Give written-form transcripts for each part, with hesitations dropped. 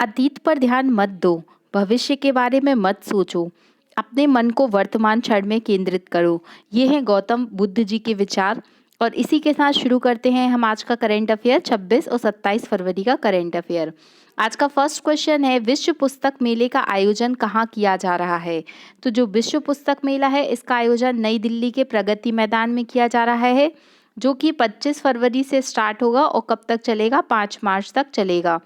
अतीत पर ध्यान मत दो, भविष्य के बारे में मत सोचो, अपने मन को वर्तमान क्षण में केंद्रित करो। ये हैं गौतम बुद्ध जी के विचार। और इसी के साथ शुरू करते हैं हम आज का करंट अफेयर 26 और 27 फरवरी का करंट अफेयर। आज का फर्स्ट क्वेश्चन है, विश्व पुस्तक मेले का आयोजन कहाँ किया जा रहा है? तो जो विश्व पुस्तक मेला है इसका आयोजन नई दिल्ली के प्रगति मैदान में किया जा रहा है, जो कि 25 फरवरी से स्टार्ट होगा और कब तक चलेगा? 5 मार्च तक चलेगा।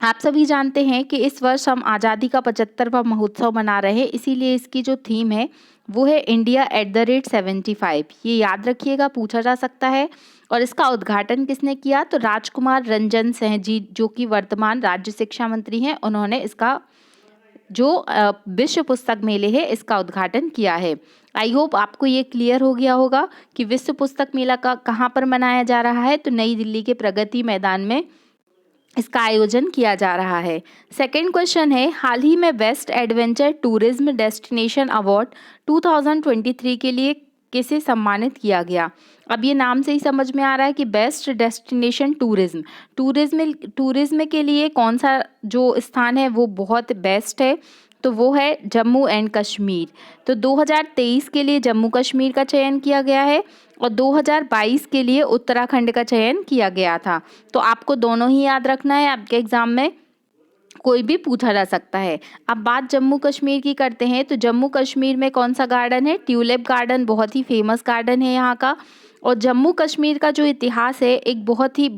आप सभी जानते हैं कि इस वर्ष हम आज़ादी का 75वां महोत्सव मना रहे हैं, इसीलिए इसकी जो थीम है वो है इंडिया @75। ये याद रखिएगा, पूछा जा सकता है। और इसका उद्घाटन किसने किया? तो राजकुमार रंजन सिंह जी, जो कि वर्तमान राज्य शिक्षा मंत्री हैं, उन्होंने इसका जो विश्व पुस्तक मेले है इसका उद्घाटन किया है। आई होप आपको ये क्लियर हो गया होगा कि विश्व पुस्तक मेला का कहाँ पर मनाया जा रहा है। तो नई दिल्ली के प्रगति मैदान में इसका आयोजन किया जा रहा है। सेकंड क्वेश्चन है, हाल ही में best adventure tourism destination award 2023 के लिए किसे सम्मानित किया गया? अब ये नाम से ही समझ में आ रहा है कि बेस्ट डेस्टिनेशन टूरिज्म के लिए कौन सा जो स्थान है वो बहुत बेस्ट है, तो वो है जम्मू एंड कश्मीर। तो 2023 के लिए जम्मू कश्मीर का चयन किया गया है और 2022 के लिए उत्तराखंड का चयन किया गया था। तो आपको दोनों ही याद रखना है, आपके एग्जाम में कोई भी पूछा जा सकता है। अब बात जम्मू कश्मीर की करते हैं, तो जम्मू कश्मीर में कौन सा गार्डन है? ट्यूलिप गार्डन, बहुत ही फेमस गार्डन है यहाँ का। और जम्मू कश्मीर का जो इतिहास है एक बहुत ही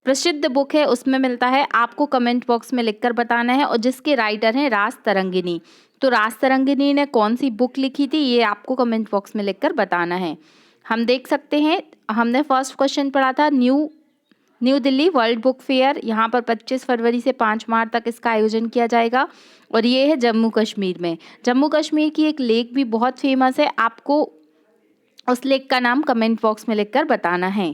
प्रसिद्ध बुक है, उसमें मिलता है। आपको कमेंट बॉक्स में लिखकर बताना है। और जिसके राइटर हैं राज तरंगिनी, तो राज तरंगिनी ने कौन सी बुक लिखी थी ये आपको कमेंट बॉक्स में लिखकर बताना है। हम देख सकते हैं, हमने फर्स्ट क्वेश्चन पढ़ा था new Delhi world book fair, यहाँ पर 25 फरवरी से 5 मार्च तक इसका आयोजन किया जाएगा। और ये है जम्मू कश्मीर में। जम्मू कश्मीर की एक लेक भी बहुत फेमस है, आपको उस लेक का नाम कमेंट बॉक्स में लिखकर बताना है।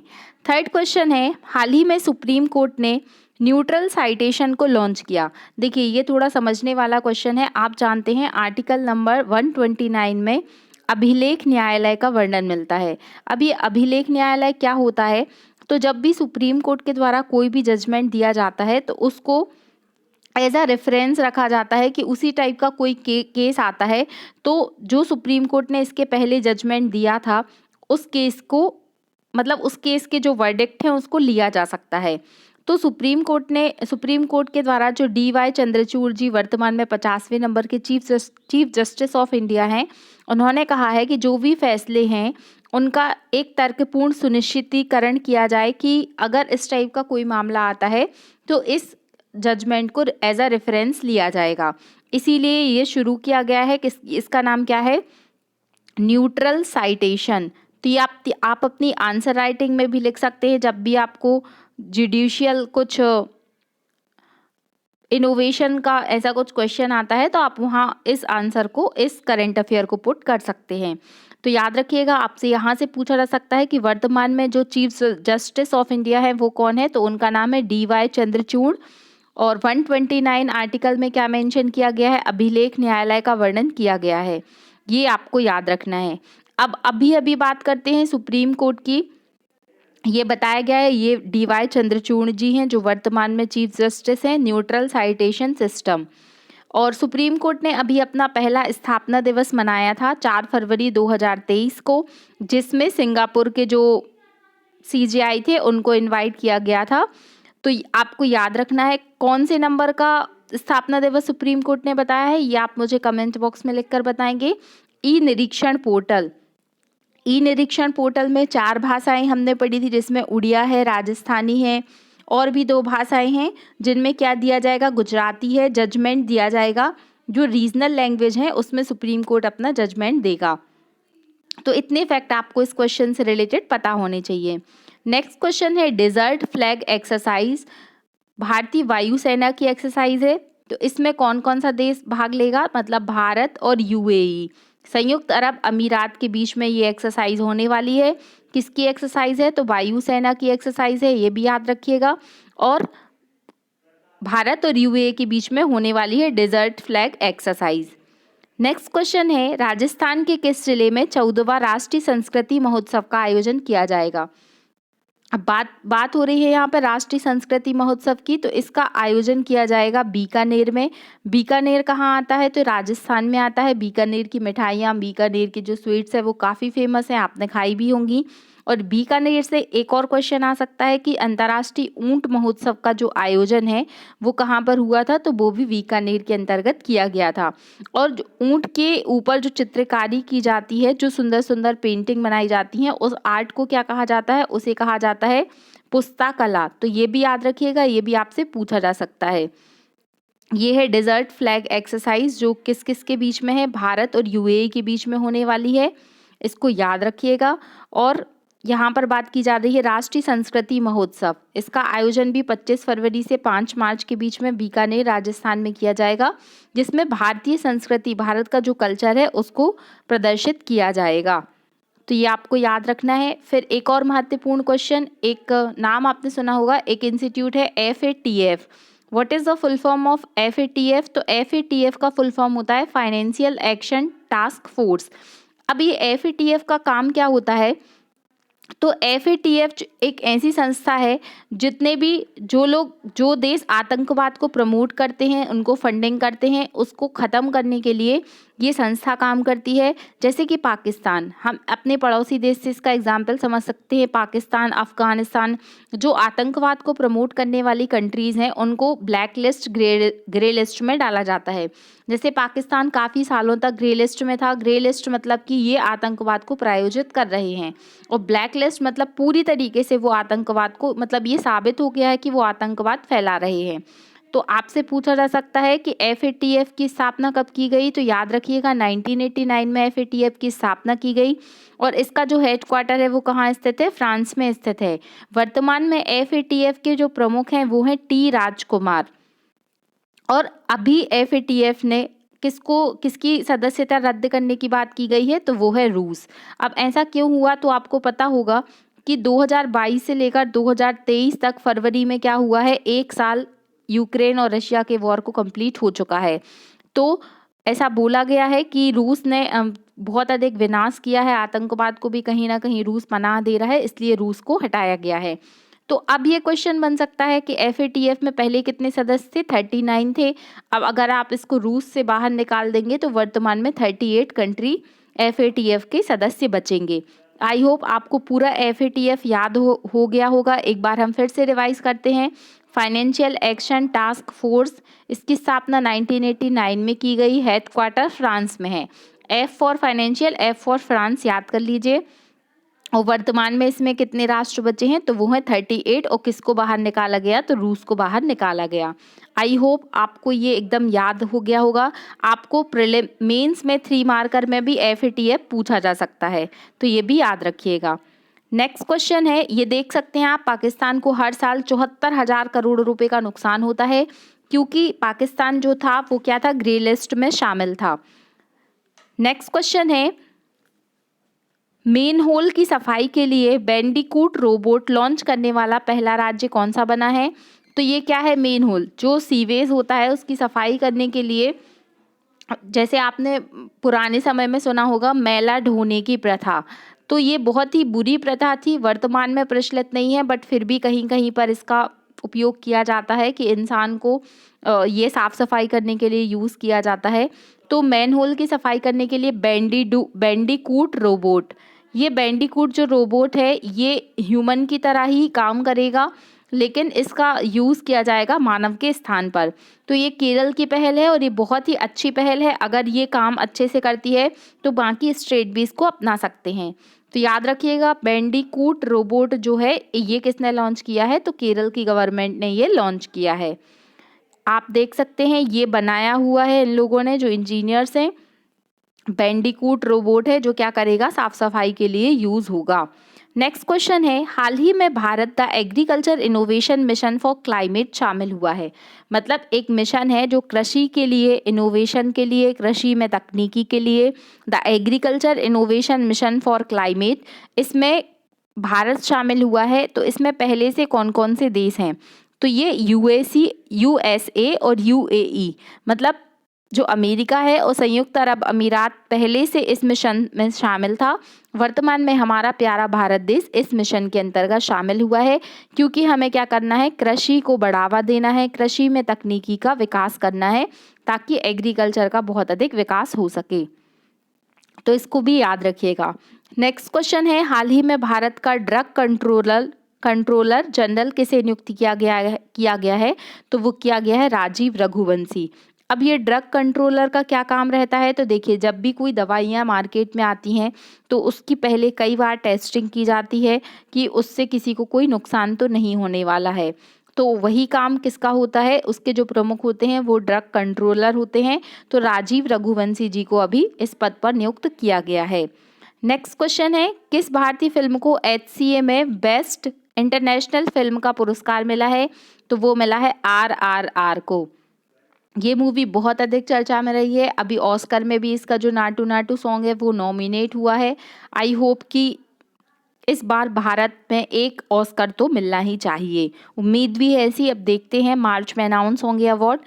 थर्ड क्वेश्चन है, हाल ही में सुप्रीम कोर्ट ने न्यूट्रल साइटेशन को लॉन्च किया। देखिए ये थोड़ा समझने वाला क्वेश्चन है। आप जानते हैं आर्टिकल नंबर 129 में अभिलेख न्यायालय का वर्णन मिलता है। अब ये अभिलेख न्यायालय क्या होता है? तो जब भी सुप्रीम कोर्ट के द्वारा कोई भी जजमेंट दिया जाता है तो उसको एज अ रेफरेंस रखा जाता है कि उसी टाइप का कोई केस आता है तो जो सुप्रीम कोर्ट ने इसके पहले जजमेंट दिया था उस केस को, मतलब उस केस के जो वर्डिक्ट हैं उसको लिया जा सकता है। तो सुप्रीम कोर्ट के द्वारा जो DY चंद्रचूड़ जी वर्तमान में 50वें नंबर के चीफ जस्टिस ऑफ इंडिया हैं, उन्होंने कहा है कि जो भी फैसले हैं उनका एक तर्कपूर्ण सुनिश्चितीकरण किया जाए कि अगर इस टाइप का कोई मामला आता है तो इस जजमेंट को एज अ रेफरेंस लिया जाएगा। इसीलिए ये शुरू किया गया है कि इसका नाम क्या है? Neutral citation. तो ये आप अपनी आंसर राइटिंग में भी लिख सकते हैं। जब भी आपको जुडिशियल कुछ इनोवेशन का ऐसा कुछ क्वेश्चन आता है तो आप वहाँ इस आंसर को, इस करंट अफेयर को पुट कर सकते हैं। तो याद रखिएगा, आपसे यहाँ से पूछा जा सकता है कि वर्तमान में जो चीफ जस्टिस ऑफ इंडिया है वो कौन है? तो उनका नाम है DY चंद्रचूड़। और 129 आर्टिकल में क्या मेंशन किया गया है? अभिलेख न्यायालय का वर्णन किया गया है। ये आपको याद रखना है। अब अभी बात करते हैं सुप्रीम कोर्ट की। ये बताया गया है, ये DY चंद्रचूड़ जी हैं जो वर्तमान में चीफ जस्टिस हैं, न्यूट्रल साइटेशन सिस्टम। और सुप्रीम कोर्ट ने अभी अपना पहला स्थापना दिवस मनाया था 4 फरवरी 2023 को, जिसमें सिंगापुर के जो CJI थे उनको इनवाइट किया गया था। तो आपको याद रखना है कौन से नंबर का स्थापना दिवस सुप्रीम कोर्ट ने बताया है, ये आप मुझे कमेंट बॉक्स में लिखकर बताएंगे। ई निरीक्षण पोर्टल में 4 भाषाएं हमने पढ़ी थी, जिसमें उड़िया है, राजस्थानी है, और भी 2 भाषाएं हैं जिनमें क्या दिया जाएगा? गुजराती है। जजमेंट दिया जाएगा, जो रीजनल लैंग्वेज है उसमें सुप्रीम कोर्ट अपना जजमेंट देगा। तो इतने फैक्ट आपको इस क्वेश्चन से रिलेटेड पता होने चाहिए। नेक्स्ट क्वेश्चन है, डेजर्ट फ्लैग एक्सरसाइज भारतीय वायुसेना की एक्सरसाइज है। तो इसमें कौन कौन सा देश भाग लेगा? मतलब भारत और UAE, संयुक्त अरब अमीरात के बीच में ये एक्सरसाइज होने वाली है। किसकी एक्सरसाइज है? तो वायुसेना की एक्सरसाइज है, ये भी याद रखिएगा। और भारत और UAE के बीच में होने वाली है desert flag exercise. Next question है, राजस्थान के किस जिले में 14वां राष्ट्रीय संस्कृति महोत्सव का आयोजन किया जाएगा? अब बात हो रही है यहाँ पर राष्ट्रीय संस्कृति महोत्सव की, तो इसका आयोजन किया जाएगा बीकानेर में। बीकानेर कहाँ आता है? तो राजस्थान में आता है। बीकानेर की मिठाइयाँ, बीकानेर की जो स्वीट्स है वो काफ़ी फेमस हैं, आपने खाई भी होंगी। और बीकानेर से एक और क्वेश्चन आ सकता है कि अंतर्राष्ट्रीय ऊंट महोत्सव का जो आयोजन है वो कहाँ पर हुआ था? तो वो भी बीकानेर के अंतर्गत किया गया था। और जो ऊंट के ऊपर जो चित्रकारी की जाती है, जो सुंदर सुंदर पेंटिंग बनाई जाती हैं, उस आर्ट को क्या कहा जाता है? उसे कहा जाता है पुस्तकला। तो ये भी याद रखिएगा, ये भी आपसे पूछा जा सकता है। ये है डेजर्ट फ्लैग एक्सरसाइज, जो किस किस के बीच में है? भारत और यूएई के बीच में होने वाली है, इसको याद रखिएगा। और यहाँ पर बात की जा रही है राष्ट्रीय संस्कृति महोत्सव, इसका आयोजन भी 25 फरवरी से 5 मार्च के बीच में बीकानेर राजस्थान में किया जाएगा, जिसमें भारतीय संस्कृति, भारत का जो कल्चर है उसको प्रदर्शित किया जाएगा। तो ये आपको याद रखना है। फिर एक और महत्वपूर्ण क्वेश्चन, एक नाम आपने सुना होगा, एक इंस्टीट्यूट है FATF। What is the full form of FATF? तो FATF का फुल फॉर्म होता है फाइनेंशियल एक्शन टास्क फोर्स। अब ये FATF का काम क्या होता है? तो FATF एक ऐसी संस्था है जितने भी जो देश आतंकवाद को प्रमोट करते हैं, उनको फंडिंग करते हैं, उसको ख़त्म करने के लिए ये संस्था काम करती है। जैसे कि पाकिस्तान, हम अपने पड़ोसी देश से इसका एग्जाम्पल समझ सकते हैं। पाकिस्तान, अफ़गानिस्तान, जो आतंकवाद को प्रमोट करने वाली कंट्रीज़ हैं उनको ब्लैक लिस्ट, ग्रे लिस्ट में डाला जाता है। जैसे पाकिस्तान काफ़ी सालों तक ग्रे लिस्ट में था। ग्रे लिस्ट मतलब कि ये आतंकवाद को प्रायोजित कर रहे हैं, और ब्लैक लिस्ट मतलब पूरी तरीके से वो आतंकवाद को, मतलब ये साबित हो गया है कि वो आतंकवाद फैला रहे हैं। तो आपसे पूछा जा सकता है कि FATF की स्थापना कब की गई? तो याद रखिएगा 1989 में FATF की स्थापना की गई, और इसका जो हेडक्वार्टर है वो कहाँ स्थित है? फ्रांस में स्थित है। वर्तमान में FATF के जो प्रमुख हैं वो हैं T राजकुमार। और अभी FATF ने किसकी सदस्यता रद्द करने की बात की गई है? तो वो है रूस। अब ऐसा क्यों हुआ? तो आपको पता होगा कि 2022 से लेकर 2023 तक फरवरी में क्या हुआ है, 1 साल यूक्रेन और रशिया के वॉर को कंप्लीट हो चुका है। तो ऐसा बोला गया है कि रूस ने बहुत अधिक विनाश किया है, आतंकवाद को भी कहीं ना कहीं रूस पनाह दे रहा है, इसलिए रूस को हटाया गया है। तो अब ये क्वेश्चन बन सकता है कि FATF में पहले कितने सदस्य थे? 39 थे। अब अगर आप इसको रूस से बाहर निकाल देंगे तो वर्तमान में 38 कंट्री FATF के सदस्य बचेंगे। आई होप आपको पूरा FATF याद हो गया होगा। एक बार हम फिर से रिवाइज करते हैं। फाइनेंशियल एक्शन टास्क फोर्स, इसकी स्थापना 1989 में की गई, हेडक्वार्टर फ्रांस में है। F for financial, F for France याद कर लीजिए। और वर्तमान में इसमें कितने राष्ट्र बचे हैं? तो वो है 38। और किसको बाहर निकाला गया? तो रूस को बाहर निकाला गया। आई होप आपको ये एकदम याद हो गया होगा। आपको मेंस में 3 मार्कर में भी FATF पूछा जा सकता है, तो ये भी याद रखिएगा। नेक्स्ट क्वेश्चन है, ये देख सकते हैं आप, पाकिस्तान को हर साल 74,000 करोड़ रुपए का नुकसान होता है, क्योंकि पाकिस्तान जो था वो क्या था? ग्रे लिस्ट में शामिल था। नेक्स्ट क्वेश्चन है, मेन होल की सफाई के लिए बैंडिकूट रोबोट लॉन्च करने वाला पहला राज्य कौन सा बना है? तो ये क्या है? मेन होल, जो सीवेज होता है उसकी सफाई करने के लिए, जैसे आपने पुराने समय में सुना होगा मैला ढोने की प्रथा, तो ये बहुत ही बुरी प्रथा थी, वर्तमान में प्रचलित नहीं है, बट फिर भी कहीं कहीं पर इसका उपयोग किया जाता है कि इंसान को ये साफ़ सफाई करने के लिए यूज़ किया जाता है। तो मैन होल की सफाई करने के लिए बैंडिकूट रोबोट, ये बैंडिकूट जो रोबोट है ये ह्यूमन की तरह ही काम करेगा, लेकिन इसका यूज़ किया जाएगा मानव के स्थान पर। तो ये केरल की पहल है और ये बहुत ही अच्छी पहल है। अगर ये काम अच्छे से करती है तो बाकी स्टेट भी इसको अपना सकते हैं। तो याद रखिएगा, बैंडिकूट रोबोट जो है ये किसने लॉन्च किया है? तो केरल की गवर्नमेंट ने ये लॉन्च किया है। आप देख सकते हैं ये बनाया हुआ है इन लोगों ने, जो इंजीनियर्स हैं। बैंडिकूट रोबोट है जो क्या करेगा? साफ सफाई के लिए यूज़ होगा। नेक्स्ट क्वेश्चन है, हाल ही में Bharat the agriculture innovation mission for climate शामिल हुआ है। मतलब एक मिशन है जो कृषि के लिए, इनोवेशन के लिए, कृषि में तकनीकी के लिए, the agriculture innovation mission for climate, इसमें भारत शामिल हुआ है। तो इसमें पहले से कौन कौन से देश हैं? तो ये USA और UAE, मतलब जो अमेरिका है और संयुक्त अरब अमीरात पहले से इस मिशन में शामिल था। वर्तमान में हमारा प्यारा भारत देश इस मिशन के अंतर्गत शामिल हुआ है, क्योंकि हमें क्या करना है, कृषि को बढ़ावा देना है, कृषि में तकनीकी का विकास करना है ताकि एग्रीकल्चर का बहुत अधिक विकास हो सके। तो इसको भी याद रखिएगा। नेक्स्ट क्वेश्चन है, हाल ही में भारत का ड्रग कंट्रोलर जनरल किसे नियुक्त किया गया है? तो वो किया गया है राजीव रघुवंशी। अब ये ड्रग कंट्रोलर का क्या काम रहता है? तो देखिए, जब भी कोई दवाइयाँ मार्केट में आती हैं तो उसकी पहले कई बार टेस्टिंग की जाती है कि उससे किसी को कोई नुकसान तो नहीं होने वाला है। तो वही काम किसका होता है? उसके जो प्रमुख होते हैं वो ड्रग कंट्रोलर होते हैं। तो राजीव रघुवंशी जी को अभी इस पद पर नियुक्त किया गया है। नेक्स्ट क्वेश्चन है, किस भारतीय फिल्म को HCA में बेस्ट इंटरनेशनल फिल्म का पुरस्कार मिला है? तो वो मिला है RRR को। ये मूवी बहुत अधिक चर्चा में रही है। अभी ऑस्कर में भी इसका जो नाटू नाटू सॉन्ग है वो नॉमिनेट हुआ है। आई होप कि इस बार भारत में एक ऑस्कर तो मिलना ही चाहिए, उम्मीद भी है ऐसी। अब देखते हैं, मार्च में अनाउंस होंगे अवार्ड।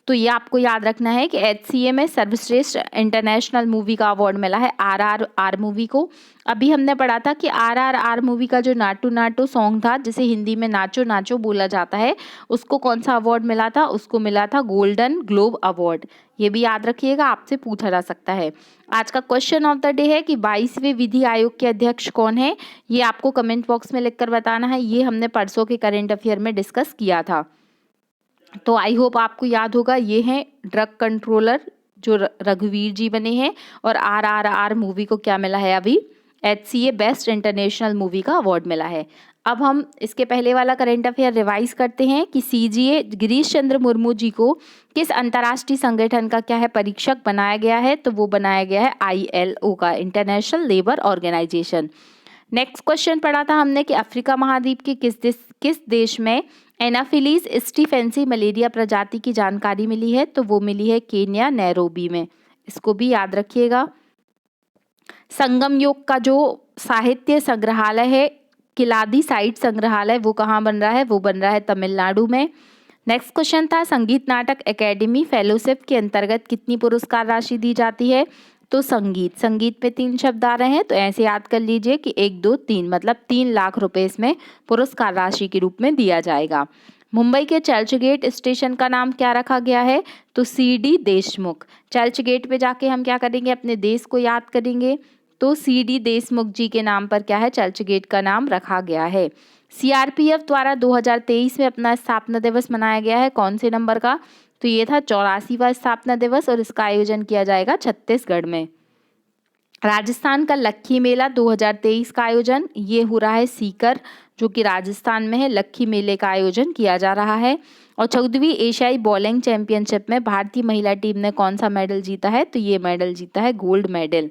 तो ये आपको याद रखना है कि HCA में सर्वश्रेष्ठ इंटरनेशनल मूवी का अवार्ड मिला है RRR मूवी को। अभी हमने पढ़ा था कि RRR मूवी का जो नाटू नाटू सॉन्ग था, जिसे हिंदी में नाचो नाचो बोला जाता है, उसको कौन सा अवार्ड मिला था? उसको मिला था गोल्डन ग्लोब अवार्ड। ये भी याद रखिएगा, आपसे पूछा जा सकता है। आज का क्वेश्चन ऑफ द डे है कि 22वें विधि आयोग के अध्यक्ष कौन है? ये आपको कमेंट बॉक्स में लिखकर बताना है। ये हमने परसों के करंट अफेयर में डिस्कस किया था। तो आई होप आपको याद होगा, ये हैं ड्रग कंट्रोलर जो रघुवीर जी बने हैं। और RRR मूवी को क्या मिला है? अभी HCA बेस्ट इंटरनेशनल मूवी का अवार्ड मिला है। अब हम इसके पहले वाला करंट अफेयर रिवाइज करते हैं कि CGA गिरीश चंद्र मुर्मू जी को किस अंतर्राष्ट्रीय संगठन का क्या है परीक्षक बनाया गया है? तो वो बनाया गया है ILO का, international labour organisation. Next question पढ़ा था हमने कि अफ्रीका महाद्वीप के किस देश में एनाफिलीज स्टीफेंसी मलेरिया प्रजाति की जानकारी मिली है? तो वो मिली है केन्या, नैरोबी में। इसको भी याद रखिएगा। संगम योग का जो साहित्य संग्रहालय है, किलादी साइट संग्रहालय, वो कहाँ बन रहा है? वो बन रहा है तमिलनाडु में। नेक्स्ट क्वेश्चन था, संगीत नाटक एकेडमी फेलोशिप के अंतर्गत कितनी पुरस्कार राशि दी जाती है? तो संगीत में 3 शब्द आ रहे हैं, तो ऐसे याद कर लीजिए कि 1 2 3, मतलब 3 लाख रुपए इसमें पुरस्कार राशि के रूप में दिया जाएगा। मुंबई के चर्चगेट स्टेशन का नाम क्या रखा गया है? तो CD देशमुख। चर्चगेट पे जाके हम क्या करेंगे? अपने देश को याद करेंगे। तो CD देशमुख जी के नाम पर क्या है? चर्चगेट का नाम रखा गया है। CRPF द्वारा 2023 में अपना स्थापना दिवस मनाया गया है, कौन से नंबर का? तो ये था 84वां स्थापना दिवस, और इसका आयोजन किया जाएगा छत्तीसगढ़ में। राजस्थान का लक्खी मेला 2023 का आयोजन ये हो रहा है सीकर, जो कि राजस्थान में है। लक्खी मेले का आयोजन किया जा रहा है। और 14वीं एशियाई बॉलिंग चैंपियनशिप में भारतीय महिला टीम ने कौन सा मेडल जीता है? तो ये मेडल जीता है गोल्ड मेडल।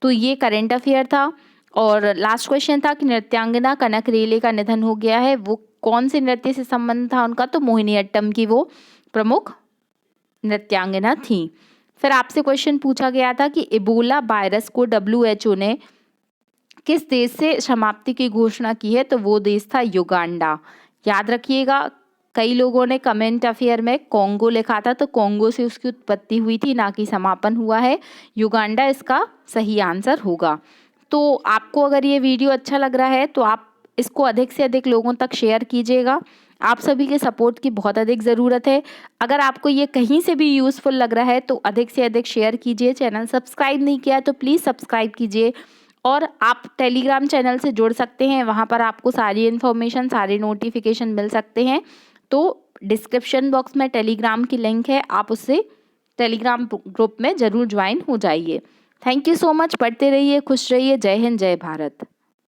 तो ये करंट अफेयर था। और लास्ट क्वेश्चन था कि नृत्यांगना कनक रेले का निधन हो गया है, वो कौन से नृत्य से संबंध था उनका? तो मोहिनीअट्टम की वो प्रमुख नृत्यांगना थी। फिर आपसे क्वेश्चन पूछा गया था कि इबोला वायरस को WHO ने किस देश से समाप्ति की घोषणा की है? तो वो देश था युगांडा। याद रखिएगा, कई लोगों ने कमेंट अफेयर में कोंगो लिखा था, तो कोंगो से उसकी उत्पत्ति हुई थी, ना कि समापन हुआ है। युगांडा इसका सही आंसर होगा। तो आपको अगर ये वीडियो अच्छा लग रहा है तो आप इसको अधिक से अधिक लोगों तक शेयर कीजिएगा। आप सभी के सपोर्ट की बहुत अधिक ज़रूरत है। अगर आपको ये कहीं से भी यूज़फुल लग रहा है तो अधिक से अधिक शेयर कीजिए। चैनल सब्सक्राइब नहीं किया है तो प्लीज़ सब्सक्राइब कीजिए। और आप टेलीग्राम चैनल से जुड़ सकते हैं, वहाँ पर आपको सारी इन्फॉर्मेशन, सारे नोटिफिकेशन मिल सकते हैं। तो डिस्क्रिप्शन बॉक्स में टेलीग्राम की लिंक है, आप उससे टेलीग्राम ग्रुप में ज़रूर ज्वाइन हो जाइए। Thank you so much. पढ़ते रहिए, खुश रहिए। जय हिंद, जय भारत।